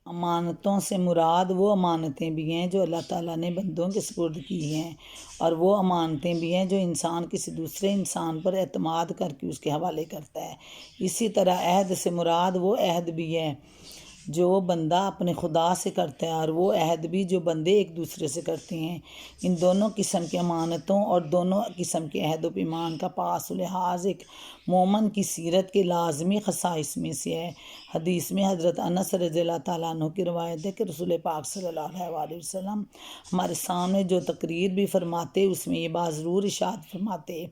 امانتوں سے مراد وہ امانتیں بھی ہیں جو اللہ تعالیٰ نے بندوں کے سپرد کی ہیں، اور وہ امانتیں بھی ہیں جو انسان کسی دوسرے انسان پر اعتماد کر کے اس کے حوالے کرتا ہے۔ اسی طرح عہد سے مراد وہ عہد بھی ہے جو بندہ اپنے خدا سے کرتا ہے، اور وہ عہد بھی جو بندے ایک دوسرے سے کرتے ہیں۔ ان دونوں قسم کی امانتوں اور دونوں قسم کے عہد و پیمان کا پاس و لحاظ ایک مومن کی سیرت کے لازمی خصائص میں سے ہے۔ حدیث میں حضرت انس رضی اللہ تعالیٰ عنہ کی روایت ہے کہ رسول پاک صلی اللہ علیہ وسلم ہمارے سامنے جو تقریر بھی فرماتے اس میں یہ بات ضرور ارشاد فرماتے،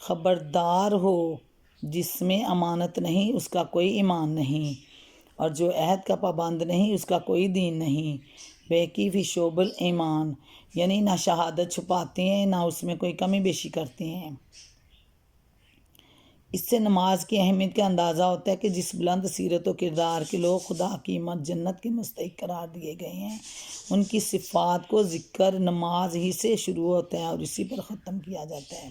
خبردار ہو جس میں امانت نہیں اس کا کوئی ایمان نہیں، اور جو عہد کا پابند نہیں اس کا کوئی دین نہیں۔ بہکی فی شعب الایمان، یعنی نہ شہادت چھپاتے ہیں نہ اس میں کوئی کمی بیشی کرتے ہیں۔ اس سے نماز کی اہمیت کا اندازہ ہوتا ہے کہ جس بلند سیرت و کردار کے لوگ خدا کی جنت کے مستحق قرار دیے گئے ہیں، ان کی صفات کو ذکر نماز ہی سے شروع ہوتا ہے اور اسی پر ختم کیا جاتا ہے۔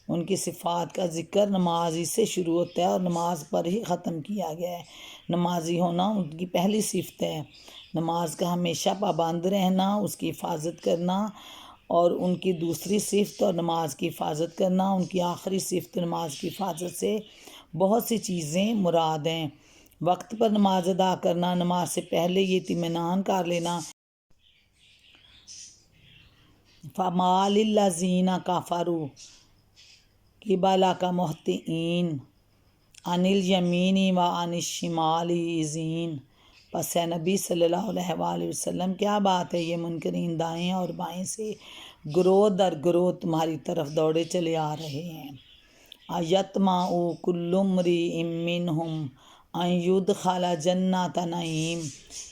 ان کی صفات کا ذکر نماز ہی سے شروع ہوتا ہے اور نماز پر ہی ختم کیا گیا ہے۔ نمازی ہونا ان کی پہلی صفت ہے۔ نماز کا ہمیشہ پابند رہنا، اس کی حفاظت کرنا، اور ان کی دوسری صفت اور نماز کی حفاظت کرنا، ان کی آخری صفت نماز کی حفاظت سے بہت سی چیزیں مراد ہیں۔ وقت پر نماز ادا کرنا، نماز سے پہلے یہ اطمینان کر لینا، فَمَا لِلَّذِينَ كَفَرُوا قِبَلَكَ مُهْطِعِينَ عَنِ الْيَمِينِ وَعَنِ الشِّمَالِ عِزِينَ۔ پس اے نبی صلی اللہ علیہ وآلہ وسلم کیا بات ہے، یہ منکرین دائیں اور بائیں سے گروہ در گروہ تمہاری طرف دوڑے چلے آ رہے ہیں۔ اَيَطْمَعُ كُلُّ امْرِئٍ مِّنْهُمْ أَن يُدْخَلَ جَنَّةَ نَعِيمٍ،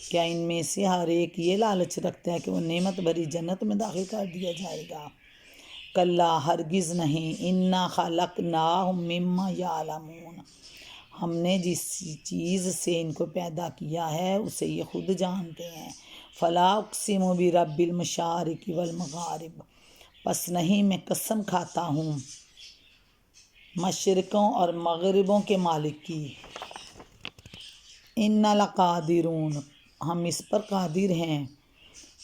کیا ان میں سے ہر ایک یہ لالچ رکھتا ہے کہ وہ نعمت بھری جنت میں داخل کر دیا جائے گا؟ کلا، ہرگز نہیں، انا خلقناہم مما یعلمون، ہم نے جس چیز سے ان کو پیدا کیا ہے اسے یہ خود جانتے ہیں۔ فلا اقسم برب المشارق والمغارب، پس نہیں میں قسم کھاتا ہوں مشرقوں اور مغربوں کے مالک کی۔ انا لقادرون، ہم اس پر قادر ہیں،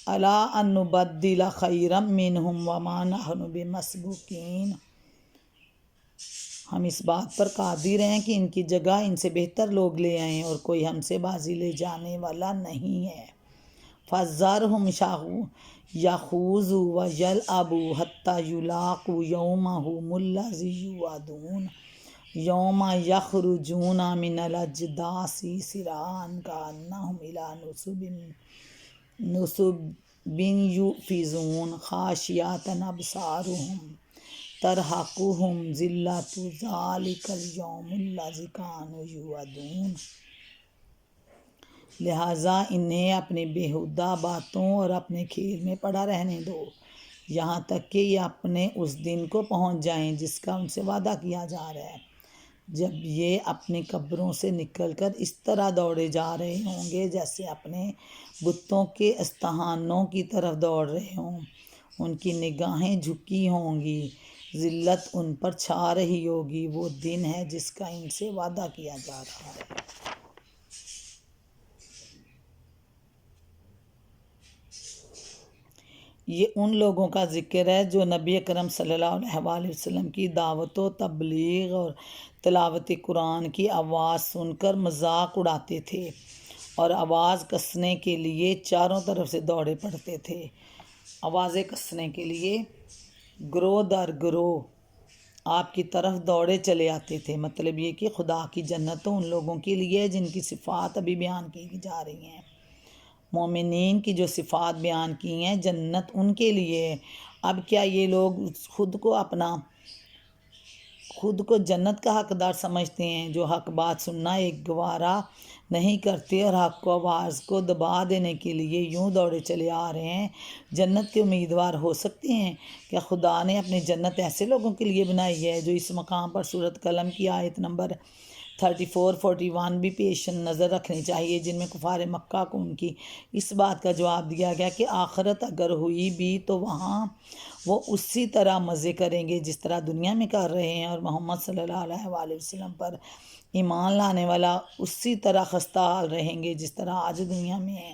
علی ان نبدل خیرا منہم وما نحن بمسبوقین، ہم اس بات پر قادر ہیں کہ ان کی جگہ ان سے بہتر لوگ لے آئیں اور کوئی ہم سے بازی لے جانے والا نہیں ہے۔ فَذَرْهُمْ يَخُوضُوا وَيَلْعَبُوا حَتَّى يُلَاقُوا يَوْمَهُمُ الَّذِي يُوعَدُونَ یوم یخرجون من الاجداث سراعا کأنہم الی نصب یوفضون خاشعۃ ابصارہم ترہقہم ذلۃ ذلک الیوم الذی کانوا یوعدون۔ لہٰذا انہیں اپنی بیہودہ باتوں اور اپنے کھیل میں پڑا رہنے دو، یہاں تک کہ یہ اپنے اس دن کو پہنچ جائیں جس کا ان سے وعدہ کیا جا رہا ہے، جب یہ اپنی قبروں سے نکل کر اس طرح دوڑے جا رہے ہوں گے جیسے اپنے بتوں کے استہانوں کی طرف دوڑ رہے ہوں۔ ان کی نگاہیں جھکی ہوں گی، ذلت ان پر چھا رہی ہوگی، وہ دن ہے جس کا ان سے وعدہ کیا جا رہا ہے۔ یہ ان لوگوں کا ذکر ہے جو نبی اکرم صلی اللہ علیہ وآلہ وسلم کی دعوت و تبلیغ اور تلاوت قرآن کی آواز سن کر مذاق اڑاتے تھے اور آواز کسنے کے لیے چاروں طرف سے دوڑے پڑتے تھے۔ آوازیں کسنے کے لیے گروہ در گروہ آپ کی طرف دوڑے چلے آتے تھے۔ مطلب یہ کہ خدا کی جنت تو ان لوگوں کے لیے جن کی صفات ابھی بیان کی جا رہی ہیں۔ مومنین کی جو صفات بیان کی ہیں، جنت ان کے لیے ہے۔ اب کیا یہ لوگ خود کو جنت کا حقدار سمجھتے ہیں، جو حق بات سننا ایک گوارا نہیں کرتے اور حق کو آواز کو دبا دینے کے لیے یوں دوڑے چلے آ رہے ہیں، جنت کے امیدوار ہو سکتے ہیں؟ کیا خدا نے اپنی جنت ایسے لوگوں کے لیے بنائی ہے جو اس مقام پر سورۃ قلم کی آیت نمبر 34-41 بھی پیش نظر رکھنی چاہیے، جن میں کفار مکہ کو ان کی اس بات کا جواب دیا گیا کہ آخرت اگر ہوئی بھی تو وہاں وہ اسی طرح مزے کریں گے جس طرح دنیا میں کر رہے ہیں، اور محمد صلی اللہ علیہ وآلہ وسلم پر ایمان لانے والا اسی طرح خستہ حال رہیں گے جس طرح آج دنیا میں ہیں۔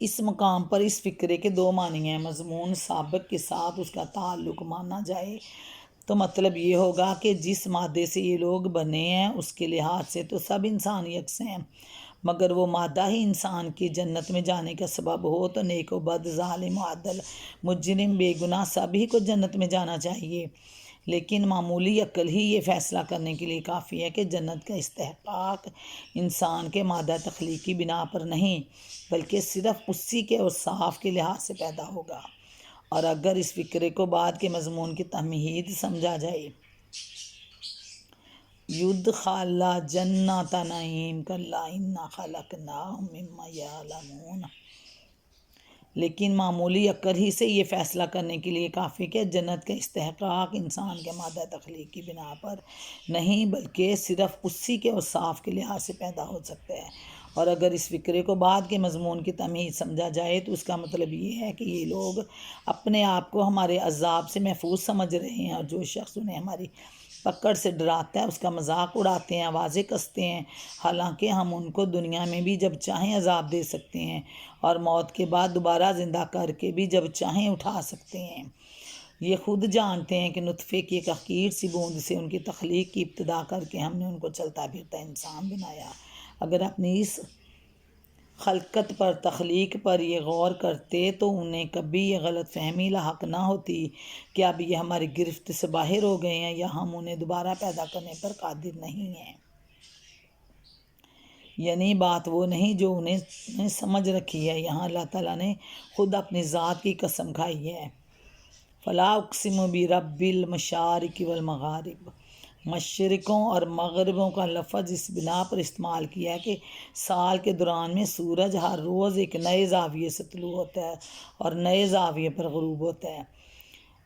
اس مقام پر اس فقرے کے دو معنی ہیں۔ مضمون سابق کے ساتھ اس کا تعلق مانا جائے تو مطلب یہ ہوگا کہ جس مادے سے یہ لوگ بنے ہیں اس کے لحاظ سے تو سب انسان یکساں ہیں، مگر وہ مادہ ہی انسان کی جنت میں جانے کا سبب ہو تو نیک و بد، ظالم و عادل، مجرم بے گناہ سبھی کو جنت میں جانا چاہیے، لیکن معمولی عقل ہی یہ فیصلہ کرنے کے لیے کافی ہے کہ جنت کا استحقاق انسان کے مادہ تخلیقی بنا پر نہیں بلکہ صرف اسی کے اوصاف کے لحاظ سے پیدا ہوگا۔ اور اگر اس فقرے کو بعد کے مضمون کی تمہید سمجھا جائے، یدخل جنت نعیم کلا انا خلقناہم مما یعلمون، لیکن معمولی عقل ہی سے یہ فیصلہ کرنے کے لیے کافی کہ جنت کا استحقاق انسان کے مادہ تخلیق کی بنا پر نہیں بلکہ صرف اسی کے اوصاف کے لحاظ سے پیدا ہو سکتا ہے۔ اور اگر اس فقرے کو بعد کے مضمون کی تمہید سمجھا جائے تو اس کا مطلب یہ ہے کہ یہ لوگ اپنے آپ کو ہمارے عذاب سے محفوظ سمجھ رہے ہیں، اور جو شخص انہیں ہماری پکڑ سے ڈراتا ہے اس کا مذاق اڑاتے ہیں، آوازیں کستے ہیں، حالانکہ ہم ان کو دنیا میں بھی جب چاہیں عذاب دے سکتے ہیں اور موت کے بعد دوبارہ زندہ کر کے بھی جب چاہیں اٹھا سکتے ہیں۔ یہ خود جانتے ہیں کہ نطفے کی ایک حقیر سی بوند سے ان کی تخلیق کی ابتدا کر کے ہم نے ان کو چلتا پھرتا انسان بنایا۔ اگر اپنی اس خلقت پر، تخلیق پر یہ غور کرتے تو انہیں کبھی یہ غلط فہمی لاحق نہ ہوتی کہ اب یہ ہماری گرفت سے باہر ہو گئے ہیں یا ہم انہیں دوبارہ پیدا کرنے پر قادر نہیں ہیں۔ یعنی بات وہ نہیں جو انہیں سمجھ رکھی ہے، یہاں اللہ تعالیٰ نے خود اپنی ذات کی قسم کھائی ہے۔ فلا اقسم برب المشارق والمغارب، مشرقوں اور مغربوں کا لفظ اس بنا پر استعمال کیا ہے کہ سال کے دوران میں سورج ہر روز ایک نئے زاویے سے طلوع ہوتا ہے اور نئے زاویے پر غروب ہوتا ہے۔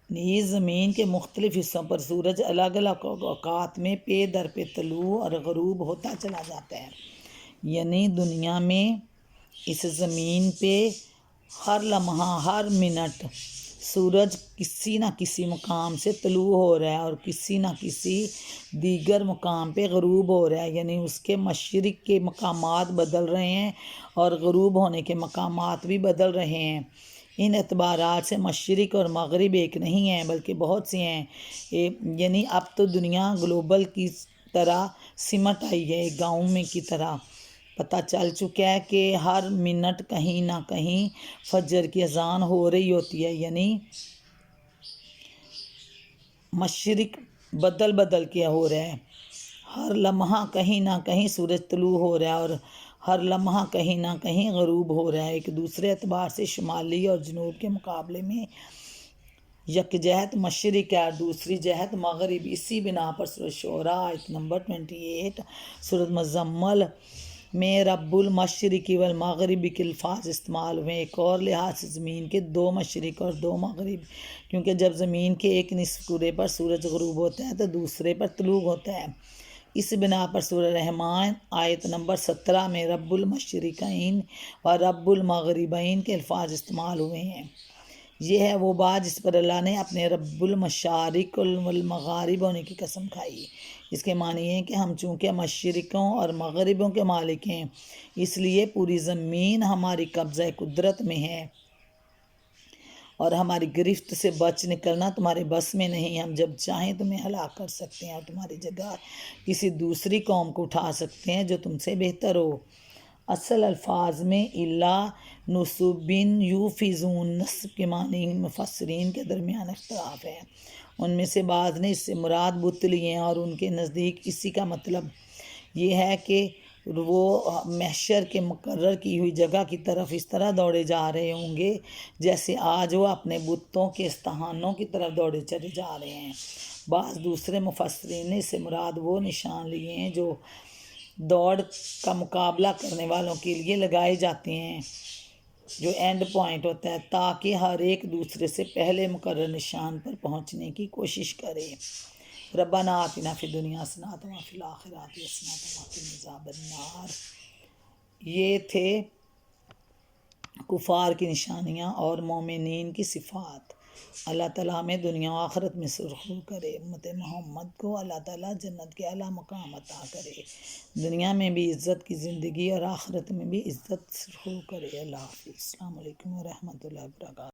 نیز زمین کے مختلف حصوں پر سورج الگ الگ اوقات میں پے در پہ طلوع اور غروب ہوتا چلا جاتا ہے، یعنی دنیا میں اس زمین پہ ہر لمحہ، ہر منٹ سورج کسی نہ کسی مقام سے طلوع ہو رہا ہے اور کسی نہ کسی دیگر مقام پہ غروب ہو رہا ہے، یعنی اس کے مشرق کے مقامات بدل رہے ہیں اور غروب ہونے کے مقامات بھی بدل رہے ہیں۔ ان اعتبارات سے مشرق اور مغرب ایک نہیں ہیں بلکہ بہت سے ہیں، یعنی اب تو دنیا گلوبل کی طرح سمٹ آئی ہے، ایک گاؤں میں کی طرح۔ پتہ چل چکا ہے کہ ہر منٹ کہیں نہ کہیں فجر کی اذان ہو رہی ہوتی ہے، یعنی مشرق بدل بدل کے ہو رہا ہے، ہر لمحہ کہیں نہ کہیں سورج طلوع ہو رہا ہے اور ہر لمحہ کہیں نہ کہیں غروب ہو رہا ہے۔ ایک دوسرے اعتبار سے شمالی اور جنوب کے مقابلے میں یک جہت مشرق ہے اور دوسری جہت مغرب۔ اسی بنا پر سورۃ شعراء آیت نمبر 28، سورۃ مزمل میں رب المشرق والمغرب کے الفاظ استعمال ہوئے۔ ایک اور لحاظ سے زمین کے دو مشرق اور دو مغرب، کیونکہ جب زمین کے ایک نصف کرے پر سورج غروب ہوتا ہے تو دوسرے پر طلوع ہوتا ہے۔ اس بنا پر سورہ رحمٰن آیت نمبر 17 میں رب المشرقین و رب المغربین کے الفاظ استعمال ہوئے ہیں۔ یہ ہے وہ بات جس پر اللہ نے اپنے رب المشارق والمغارب ہونے کی قسم کھائی۔ اس کے معنی ہے کہ ہم چونکہ مشرقوں اور مغربوں کے مالک ہیں، اس لیے پوری زمین ہماری قبضہ قدرت میں ہے اور ہماری گرفت سے بچ نکلنا تمہارے بس میں نہیں۔ ہم جب چاہیں تمہیں ہلاک کر سکتے ہیں اور تمہاری جگہ کسی دوسری قوم کو اٹھا سکتے ہیں جو تم سے بہتر ہو۔ اصل الفاظ میں الا نصبن یوفیزون نصب کے معنی مفسرین کے درمیان اختلاف ہے۔ ان میں سے بعض نے اس سے مراد بت لیے ہیں اور ان کے نزدیک اسی کا مطلب یہ ہے کہ وہ محشر کے مقرر کی ہوئی جگہ کی طرف اس طرح دوڑے جا رہے ہوں گے جیسے آج وہ اپنے بتوں کے استحانوں کی طرف دوڑے چلے جا رہے ہیں۔ بعض دوسرے مفسرین نے اس سے مراد وہ نشان لیے ہیں جو دوڑ کا مقابلہ کرنے والوں کے لیے لگائے جاتے ہیں، جو اینڈ پوائنٹ ہوتا ہے، تاکہ ہر ایک دوسرے سے پہلے مقرر نشان پر پہنچنے کی کوشش کرے۔ ربنا آتنا فی الدنیا حسنۃ وفی الآخرۃ حسنۃ وقنا عذاب النار۔ یہ تھے کفار کی نشانیاں اور مومنین کی صفات۔ اللہ تعالیٰ ہمیں دنیا و آخرت میں سرخرو کرے۔ امت محمد کو اللہ تعالیٰ جنت کے اعلیٰ مقام عطا کرے، دنیا میں بھی عزت کی زندگی اور آخرت میں بھی عزت سرخرو کرے۔ اللہ حافظ۔ السلام علیکم ورحمۃ اللہ وبرکاتہ۔